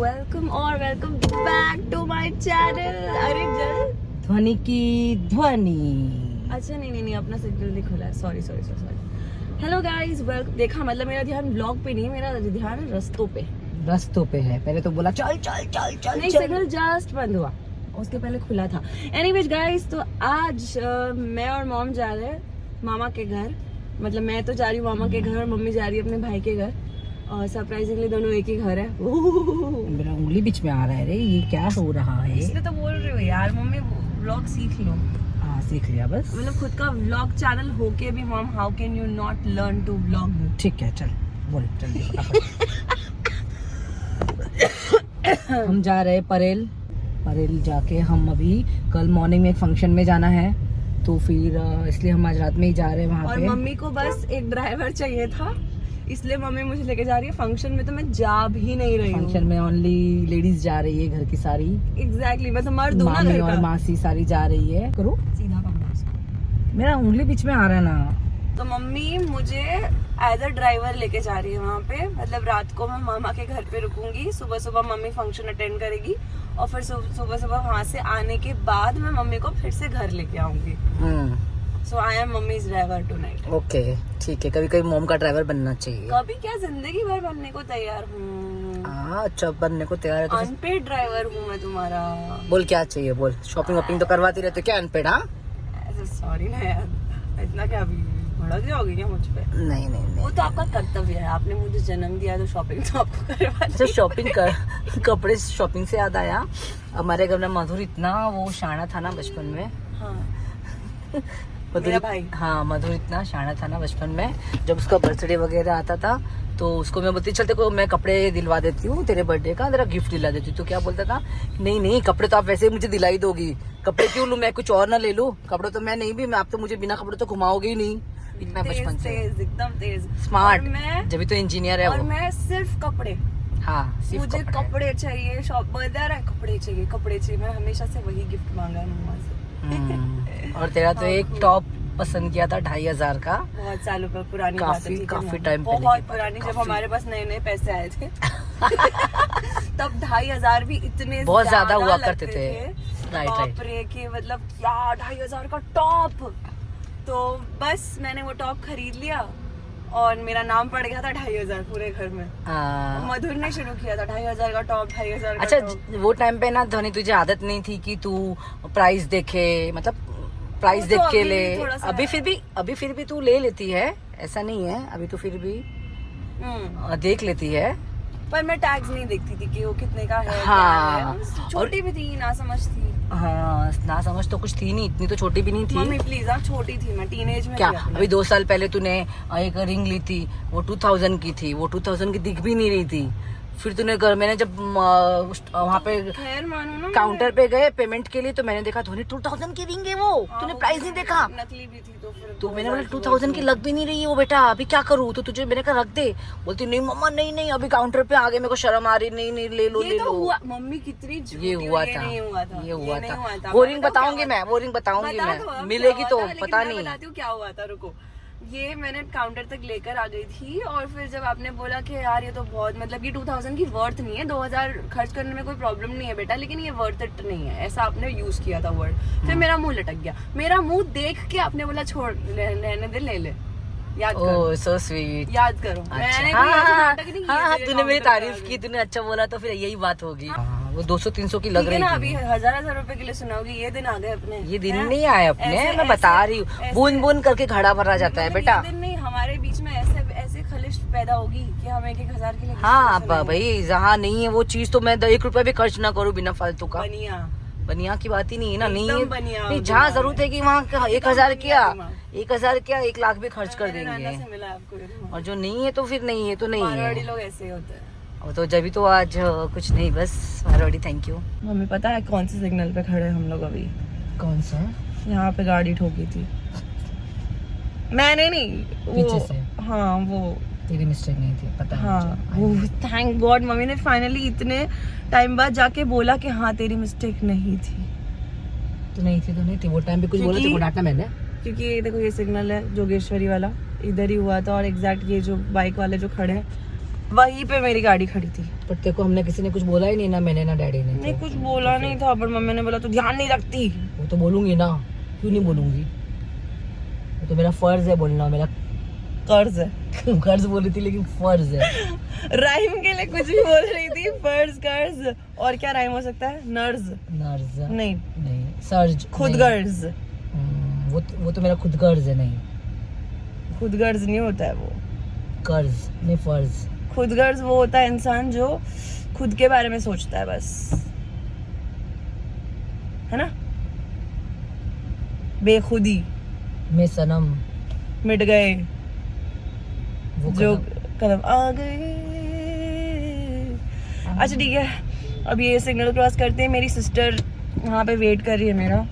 Welcome back to my channel. अरे जल ध्वनि की ध्वनि। अच्छा नहीं अपना सिग्नल नहीं खुला है। सॉरी। Hello guys, welcome. देखा, मतलब मेरा ध्यान ब्लॉग पे नहीं है, मेरा ध्यान रस्तों पे है। पहले तो बोला चल नहीं, सिग्नल जस्ट बंद हुआ, उसके पहले खुला था। एनीवेज गाइस, तो आज मैं और मॉम जा रहे हैं मामा के घर। मतलब मैं तो जा रही हूँ मामा के घर और मम्मी जा रही है अपने भाई के घर। और सरप्राइजिंगली दोनों एक ही घर है। मेरा उंगली बीच में आ रहा है रे, ये क्या हो रहा है? इसलिए तो बोल रही हूँ यार, मम्मी व्लॉग सीख लो। हाँ, सीख लिया बस। मतलब खुद का व्लॉग चैनल होके भी mom, how can you not learn to vlog? ठीक है, चल बोल जल्दी हम जा रहे हैं परेल जाके हम अभी कल मॉर्निंग में एक फंक्शन में जाना है, तो फिर इसलिए हम आज रात में ही जा रहे हैं वहाँ पे। और मम्मी को बस एक ड्राइवर चाहिए था, इसलिए मम्मी मुझे लेके जा रही है। फंक्शन में तो मैं जा भी नहीं रही हूँ। फंक्शन में ओनली लेडीज जा रही है, घर की सारी। एग्जैक्टली, मैं तो मर्द हूँ ना, मामी घर और का। मासी सारी जा रही है। करो सीधा पकड़ो उसको। मेरा उंगली बीच में आ रहा है ना। तो मम्मी मुझे एज अ ड्राइवर लेके जा रही है वहाँ पे। मतलब रात को मैं मामा के घर पे रुकूंगी, सुबह मम्मी फंक्शन अटेंड करेगी और फिर सुबह वहाँ से आने के बाद मैं मम्मी को फिर से घर लेके आऊंगी। So I am mummy's driver tonight. Okay, ठीक है। कभी कभी मॉम का ड्राइवर बनना चाहिए। कभी क्या, जिंदगी भर बनने को तैयार हूँ। अच्छा, बनने को तैयार है तो अनपेड ड्राइवर हूँ मैं तुम्हारा। बोल क्या चाहिए, बोल। शॉपिंग वॉपिंग तो करवाती रहते, क्या अनपेड? हाँ, सॉरी ना यार, इतना क्या अभी भड़क जाओगी क्या मुझ पे? नहीं वो तो आपका कर्तव्य है, आपने मुझे जन्म दिया तो शॉपिंग तो आपको करवानी। अच्छा, शॉपिंग कर कपड़े शॉपिंग से याद आया, हमारे घर में मधुर इतना वो शाना था ना बचपन में। हाँ, मधुर भाई। हाँ, मधुर इतना शाना था ना बचपन में। जब उसका बर्थडे वगैरह आता था तो उसको मैं बोलती, चल तेरे को मैं कपड़े दिलवा देती हूँ तेरे बर्थडे का, तेरा गिफ्ट दिला देती हूँ। तो क्या बोलता था, नहीं कपड़े तो आप वैसे ही मुझे दिला ही दोगी, कपड़े क्यों लूँ मैं, कुछ और ना ले लूँ? कपड़े तो मैं नहीं भी, मैं आप तो मुझे बिना कपड़े तो घुमाओगे ही नहीं। इतना बचपन से एकदम तेज स्मार्ट, मैं जब भी तो इंजीनियर है और वो। मैं सिर्फ कपड़े। हाँ, सिर्फ मुझे कपड़े चाहिए, शॉप बदर है, कपड़े चाहिए। मैं हमेशा से वही गिफ्ट मांगा है मम्मा से। और तेरा तो एक टॉप पसंद किया था 2500 का, बहुत सालों पर पुरानी बात है। काफी टाइम पहले, बहुत पुरानी, जब हमारे पास नए पैसे आए थे। तब 2500 भी इतने बहुत ज्यादा हुआ लगते करते थे। बाप रे, कि मतलब क्या 2500 का टॉप। तो बस मैंने वो टॉप खरीद लिया और मेरा नाम पड़ गया था 2500 पूरे घर में। मधुर ने शुरू किया था 2500 का टॉप, 2500 का अच्छा, टॉप। वो टाइम पे ना ध्वनि, तुझे आदत नहीं थी कि तू प्राइस देखे, मतलब प्राइस देख के ले। अभी फिर भी तू ले लेती है, ऐसा नहीं है। अभी तो फिर भी देख लेती है, पर मैं टैग्स नहीं देखती थी कि वो कितने का है। हाँ, क्या है। छोटी भी थी, ना समझ थी। हाँ, ना समझ तो कुछ थी नहीं, इतनी तो छोटी भी नहीं थी। मम्मी प्लीज, आप छोटी थी, मैं टीनेज में क्या थी। अभी 2 साल पहले तूने एक रिंग ली थी, वो 2000 की थी, वो 2000 की दिख भी नहीं रही थी। फिर तूने घर, मैंने जब वहाँ पे खैर मानो ना, काउंटर पे गए पेमेंट के लिए, तो मैंने देखा धोनी 2000 की रिंग है वो। तूने प्राइस नहीं देखा? नकली भी थी तो फिर तो मैंने बोला 2000 की लग भी नहीं रही है वो बेटा, अभी क्या करूँ? तो तुझे मैंने कहा रख दे। बोलती नहीं मम्मा, नहीं अभी काउंटर पे आ गए, मेरे को शर्म आ रही, नहीं ले लो। हुआ मम्मी कितनी झूठी। ये हुआ था। वो रिंग बताऊंगी मैं, मिलेगी तो पता नहीं। बताती हूँ क्या हुआ था, रुको। ये मैंने काउंटर तक लेकर आ गई थी और फिर जब आपने बोला कि यार ये तो बहुत, मतलब ये 2000 की वर्थ नहीं है, 2000 खर्च करने में कोई प्रॉब्लम नहीं है बेटा, लेकिन ये वर्थ इट नहीं है, ऐसा आपने यूज किया था वर्ड। फिर मेरा मुंह लटक गया, मेरा मुंह देख के आपने बोला छोड़, रहने दे, ले याद करो। सो स्वीट, याद करो। मैंने हाँ, तूने मेरी तारीफ की, तूने अच्छा बोला, तो फिर यही बात होगी। वो 200-300 की लग रही थी। अभी 1000 रुपए के लिए सुनाओगी, ये दिन आ गए अपने। ये दिन नहीं आए अपने, मैं बता रही हूँ। बूंद करके घड़ा भरा जाता है बेटा। दिन नहीं, हमारे बीच में ऐसे खलिश पैदा होगी कि हम 1,000 के लिए। हाँ भाई, जहाँ नहीं है वो चीज तो मैं 1 रुपया भी खर्च ना करूँ बिना फालतू का। बनिया की बात ही नहीं है ना, नहीं जहाँ जरूरत है कि वहाँ 1000 किया, 1 लाख भी खर्च कर देंगे। और जो नहीं है तो फिर नहीं है तो नहीं है। लोग ऐसे होते हैं। तो जब भी तो आज कुछ नहीं, बस मारवाड़ी। Thank you. हमें पता है कौन से सिग्नल पे खड़े हम लोग अभी? कौन सा? यहाँ पे गाड़ी ठोकी थी मैंने, नहीं पीछे से। हाँ, वो तेरी मिस्टेक नहीं थी, पता है। हाँ, वो थैंक गॉड मम्मी ने फाइनली इतने टाइम बाद जाके बोला कि हाँ तेरी मिस्टेक नहीं थी। तो नहीं थी वो टाइम पे कुछ बोला तो डांटा मैंने। क्योंकि देखो ये सिग्नल है जोगेश्वरी वाला, इधर ही हुआ था और एग्जैक्ट ये जो बाइक वाले जो खड़े हैं वहीं पे मेरी गाड़ी खड़ी थी। पर तेरे को हमने किसी ने कुछ बोला ही नहीं, ना मैंने ना डैडी ने। नहीं कुछ बोला नहीं था, पर मम्मी ने बोला तू ध्यान नहीं रखती। वो तो बोलूंगी ना, क्यों नहीं बोलूंगी, वो तो मेरा फर्ज है बोलना, मेरा कर्ज है। कर्ज बोल रही थी लेकिन फर्ज है। राइम के लिए कुछ भी बोल रही थी, फर्ज कर्ज, और क्या राइम हो सकता है? नर्ज नर्ज नहीं, सर्ज, खुद गर्ज। वो तो मेरा खुद कर्ज है। नहीं, खुद गर्ज नहीं होता है वो, कर्ज नहीं, फर्ज। खुद गर्ज वो होता है इंसान जो खुद के बारे में सोचता है बस, है ना। बेखुदी मैं सनम मिट गए वो जो कदम आ गए। अच्छा ठीक है, अब ये सिग्नल क्रॉस करते हैं। मेरी सिस्टर वहाँ पे वेट कर रही है मेरा।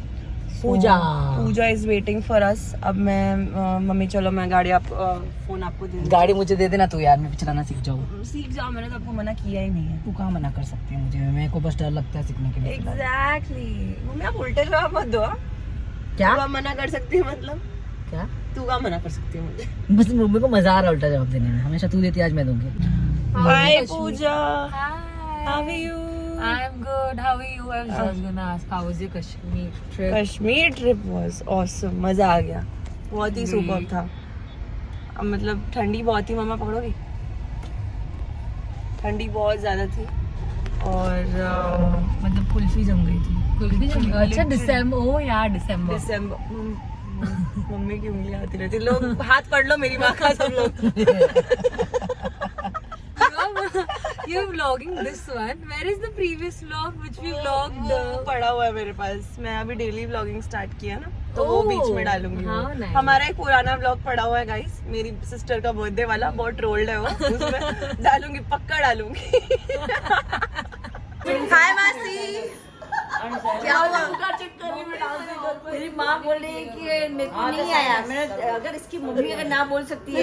पूजा इज वेटिंग फॉर अस। अब मैं मम्मी चलो मैं गाड़ी फोन आपको दे दूँ। गाड़ी मुझे दे देना तू यार, मैं चलाना सीख जाऊँ। सीख जाओ, मैंने तो आपको मना किया ही नहीं है। तू कहाँ मना कर सकती है मुझे, मेरे को बस डर लगता है सीखने के लिए। एग्जैक्टली मम्मी आप उल्टे जवाब मत दो। क्या तू मना कर सकती है मतलब? क्या तू क्या मना कर सकती है मुझे? बस मम्मी को मजा आ रहा है उल्टा जवाब देने में, हमेशा तू देती है, आज मैं दूंगी। Hi Pooja, how are you? I'm good. How are you? I was just gonna ask, how was your Kashmir trip? Kashmir trip was awesome, मजा आ गया, बहुत ही सुपर था। अब मतलब ठंडी बहुत थी, मम्मा पकड़ोगी? ठंडी बहुत ज्यादा थी और मतलब कुल्फी जम गई थी। अच्छा दिसंबर, ओ यार दिसंबर। मम्मी की उंगलियां आती रहती, लोग हाथ पकड़ लो मेरी माँ का सब लोग। You're vlogging this one. Where is the previous vlog which we vlogged? पड़ा हुआ है मेरे पास, मैं अभी डेली व्लॉगिंग स्टार्ट किया ना, तो वो बीच में डालूंगी। हाँ, nice. हमारा एक पुराना व्लॉग पड़ा हुआ है गाइस, मेरी सिस्टर का बर्थडे वाला, बहुत ट्रोल्ड है वो, उसमें डालूंगी, पक्का डालूंगी। हाय मासी, क्या हुआ? मेरी माँ बोल रही है कि मेरे को नहीं आया। मैंने अगर इसकी मम्मी अगर ना बोल सकती है।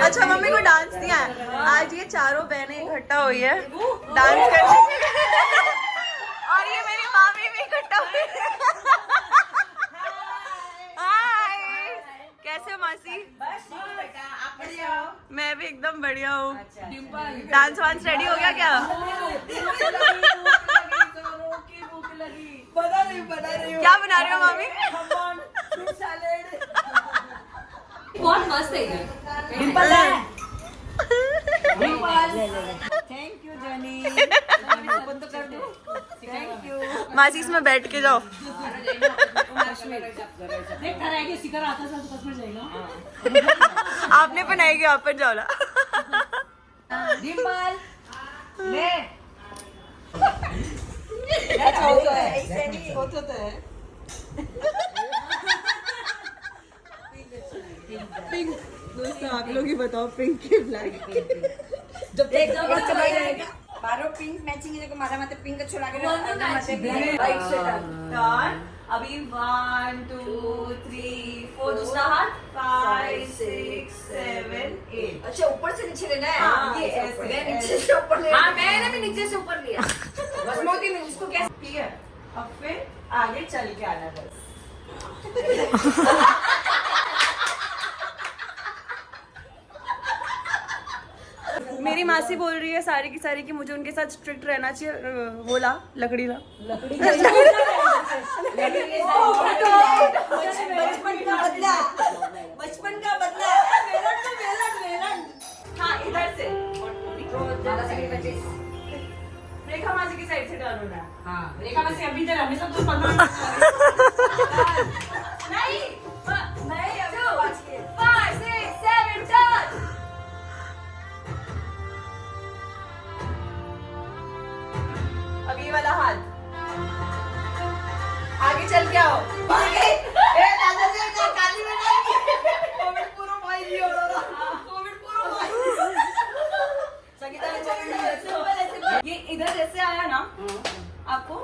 अच्छा मम्मी को डांस नहीं आया। आज ये चारों बहनें इकट्ठा हुई है डांस करने के लिए। और ये मेरी मामी भी इकट्ठा हुई है। हाय, कैसे हो मासी? मैं भी एकदम बढ़िया हूँ। डांस वांस रेडी हो गया क्या? बना रही हूँ। क्या बना रही हो मामी? बहुत मस्त है ये। थैंक यू जनी। ओपन तो कर दो। Thank you. मासी इसमें बैठ के जाओ। आपने बनाएगी, आप पर जाओ ना। डिम्पल ले। पिंक दोस्तों, आप लोग ही बताओ, पिंक की ब्लैक? जब तक बारो पिंक मैचिंग है, मारा माते पिंक अच्छो लागे ना, राइट से टर्न। अभी 1 2 3 4, दूसरा हाथ 5 6 7 8। अच्छा ऊपर से नीचे लेना है। हाँ, ये ऐसे, मैं नीचे से ऊपर ले। हाँ मैंने भी नीचे से ऊपर लिया। बस मोती में उसको कैसे? ठीक है, अब फिर आगे चल के आना बस। मेरी मासी बोल रही है सारी की सारी कि मुझे उनके साथ स्ट्रिक्ट रहना चाहिए। वो ला लकड़ी ला। बचपन का बदला। हाँ इधर से। रेखा मासी की साइड से टर्न होना है। हाँ रेखा बस अभी इधर हमें सब 15 नहीं नहीं, अभी तो 5 6 7 टर्न। अब ये वाला हाथ आगे चल के आओ। आगे ए दादाजी का काली में कोविड पूरा भाई जी हो रहा था। कोविड पूरा भाई संगीता ये इधर जैसे आया ना, आपको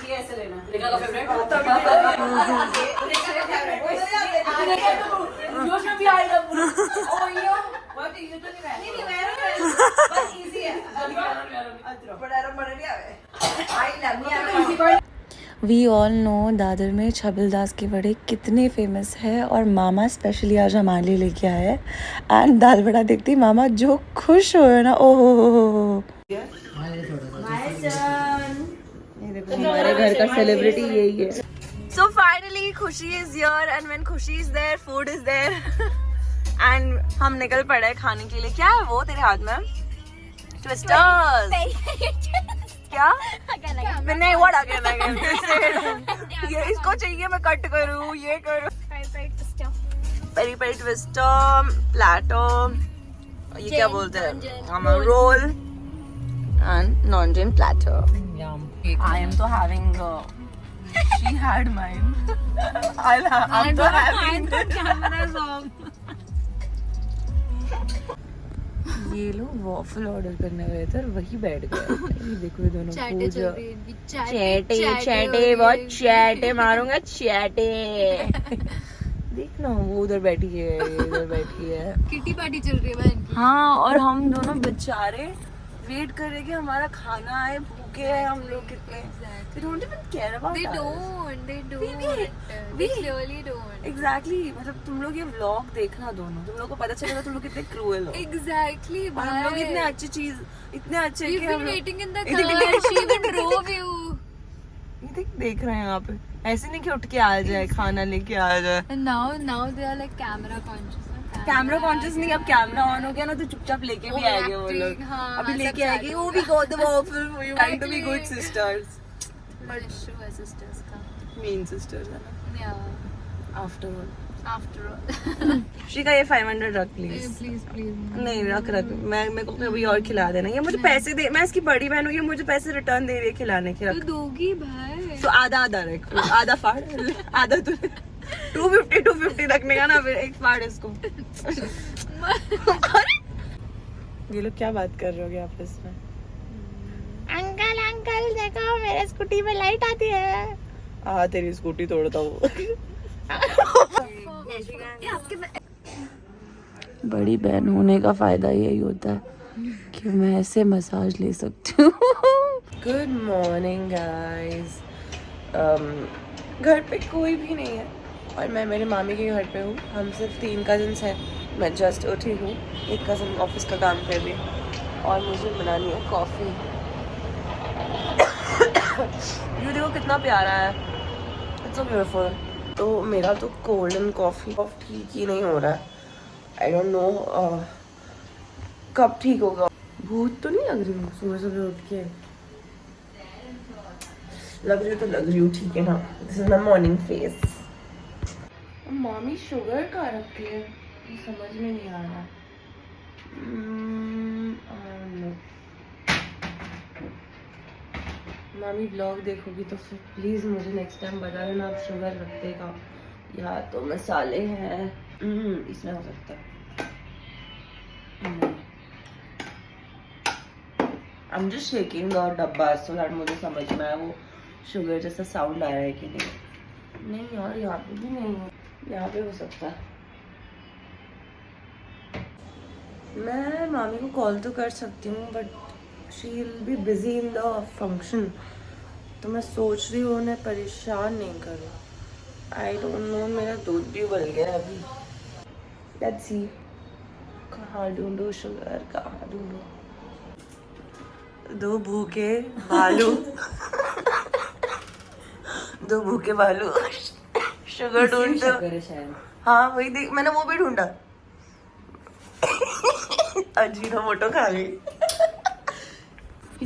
ये ऐसे लेना है। रेखा का फेवरेट। जोश में भी आएगा पूरा। ओ यो बहुत ये तो नहीं मैं बस इजी है। बड़ा बड़ा नहीं आवे I love you. We all know Dadar में छबिलदास के वड़े कितने फेमस है और मामा स्पेशली आज हमारे लिए लेके आए हैं एंड दाल बड़ा देखती मामा जो खुश हो ना ओ हो। हमारे घर का सेलिब्रिटी यही है। So finally खुशी is here and when खुशी is there food is there and हम निकल पड़े हैं खाने के लिए। क्या है वो तेरे हाथ में? ट्विस्टर्स। क्या? नहीं व्हाट अगेन ये इसको चाहिए मैं कट करूँ ये करूँ। पेरी पेरी ट्विस्टर प्लेटो ये क्या बोलते हैं रोल एंड नॉन-जेन प्लेटर। I am तो having she had mine. I'm तो having ये लोग वॉफल ऑर्डर करने गए थे और वही बैठ गए। ये देखो ये दोनों पूजा चैटे बहुत चैटे मारूंगा चैटे। देख ना वो उधर बैठी है इधर बैठी है किटी पार्टी चल रही है बहन। हाँ और हम दोनों बेचारे वेट कर रहे कि हमारा खाना आए भूखे हैं हम लोग कितने। They don't even care about They us. don't. We- They clearly don't. Exactly मतलब तुम लोग ये व्लॉग देखना दोनों तुम लोग को पता चलेगा तुम लोग कितने क्रूएल हो। Exactly. और हम लोग इतने अच्छी चीज इतने अच्छे We've कि been हम लोग waiting in the इधर- car. इधर- She even drove you. ये देख रहे हैं यहाँ पे ऐसे नहीं कि उठ के आ जाए खाना लेके आ जाए। And now they are like camera conscious. Camera conscious नहीं अब कैमरा ऑन हो गया ना तो चुपचाप लेके भी आएंगे वो लोग। हाँ, अभी सब लेके आएंगे साथ वो भी got the waffle for you trying to be good sisters. But issue है sisters का. मीन सिस्टर्स है ना Yeah. After all. After all. श्रीका ये 500 रख प्लीज। Please. नहीं रख मैं मेरे को कभी और खिला देना। ये मुझे पैसे दे मैं इसकी बड़ी बहन हूँ ये मुझे पैसे रिटर्न दे रही है खिलाने के। तू रख दोगी भाई. तो आधा रख आधा फाड़ आधा तू 250 रखने का ना फिर एक फाड़ इसको। ये लोग क्या बात कर रहे हो आपस में? अंकल देखो मेरे स्कूटी में लाइट आती है। हाँ तेरी स्कूटी तोड़ता हूँ। बड़ी बहन होने का फायदा यही होता है कि मैं ऐसे मसाज ले सकती हूँ। Good morning guys. घर पे कोई भी नहीं है और मैं मेरे मामी के घर पे हूँ। हम सिर्फ 3 कज़न्स हैं। मैं जस्ट उठी हूँ। एक कज़न ऑफिस का काम कर रही है और मुझे बनानी है कॉफ़ी। ये देखो कितना प्यारा है। It's so beautiful. तो मेरा तो कोल्ड एंड कॉफ़ी ठीक ही नहीं हो रहा है। आई डोंट नो कब ठीक होगा। भूत तो नहीं लग रही हूँ सुबह उठ के? लग रही हूँ ठीक है ना। This is my morning face. मामी शुगर का रखती है ये समझ में नहीं आ रहा। मामी ब्लॉग देखोगी तो फिर प्लीज़ मुझे नेक्स्ट टाइम बता देना आप शुगर रखते का या तो मसाले हैं इसमें हो सकता है। I'm just shaking the डब्बा so that मुझे समझ में आया वो शुगर जैसा साउंड आ रहा है कि नहीं। नहीं यार यहाँ पे भी नहीं है। यहाँ पे हो सकता है। मैं मामी को कॉल तो कर सकती हूँ but she will be busy in the function. तो मैं सोच रही हूँ उन्हें परेशान नहीं करूँ। आई डोंट नो मेरा दूध भी उबल गया अभी। लेट्स सी कहाँ ढूंढूं शुगर कहाँ ढूंढूं। दो भूखे भालू शुगर ढूंढते। हाँ वही देख मैंने वो भी ढूंढा। अजीनोमोटो खा गई।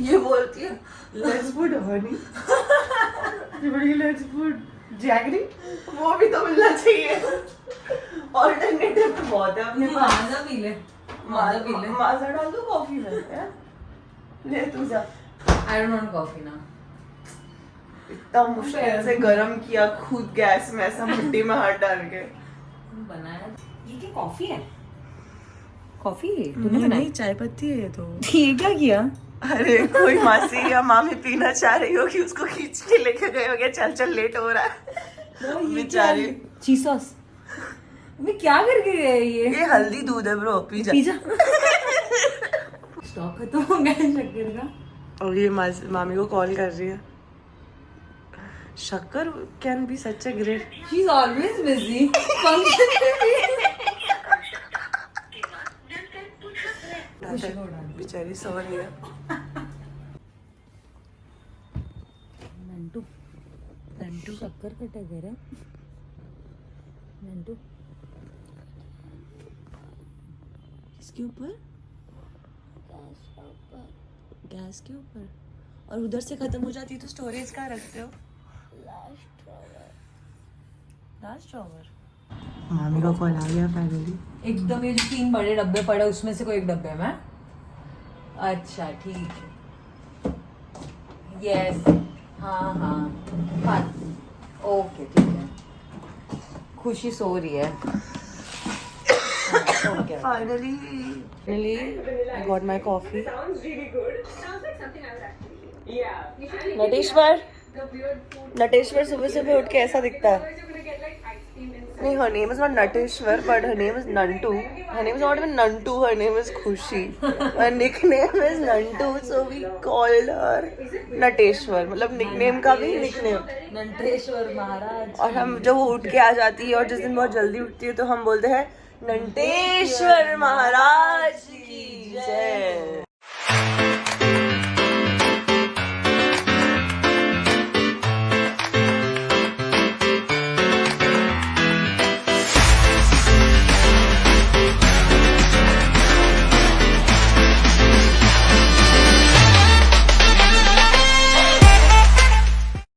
ये बोलती है let's put Honey let's put jaggery. वो भी तो मिलना चाहिए। ऑल्टरनेटिव तो बहुत है अपने पास। माजा पी ले माजा डाल दो कॉफी में यार। ले तू जा। आई डोंट वांट कॉफी ना। इतना मुश्किल से गरम किया खुद गैस में ऐसा मिट्टी में हाथ डाल के बनाया। ये क्या कॉफी है? कॉफी तूने बनाई? चाय पत्ती है ये तो। ये क्या किया? अरे कोई मासी या मामी पीना चाह रही होगी उसको खींच के लेके गए हो गया। चल लेट हो रहा है बेचारी। चीज सॉस मैं क्या करके गए ये हल्दी दूध है ब्रो पी जा। स्टॉक खत्म हो गया शक्कर का। और ये मामी को कॉल कर रही है। शक्कर can be such a great. She's always busy. बेचारी सो रही है. नंटू नंटू शक्कर कटे दे रहे नंटू. किसके ऊपर? गैस के ऊपर. और उधर से खत्म हो जाती है तो स्टोरेज कहाँ रखते हो? Last drawer. मामी का कॉल आ गया फाइनली. एकदम ये जो 3 बड़े डब्बे पड़े उसमें से कोई एक डब्बे में. अच्छा ठीक है. यस हाँ हाँ ओके ठीक है. खुशी सो रही है. Finally, I got my coffee. Nateshwar सुबह सुबह उठ के ऐसा दिखता है. नहीं, her name is not Nateshwar, but her name is Nantu. Her name is not even Nantu, her name is Khushi. Her nickname is Nantu, so we called her Nateshwar. मतलब nickname का भी nickname. नंटेश्वर महाराज. और हम जब वो उठ के आ जाती है और जिस दिन बहुत जल्दी उठती है तो हम बोलते हैं नंटेश्वर महाराज की जय.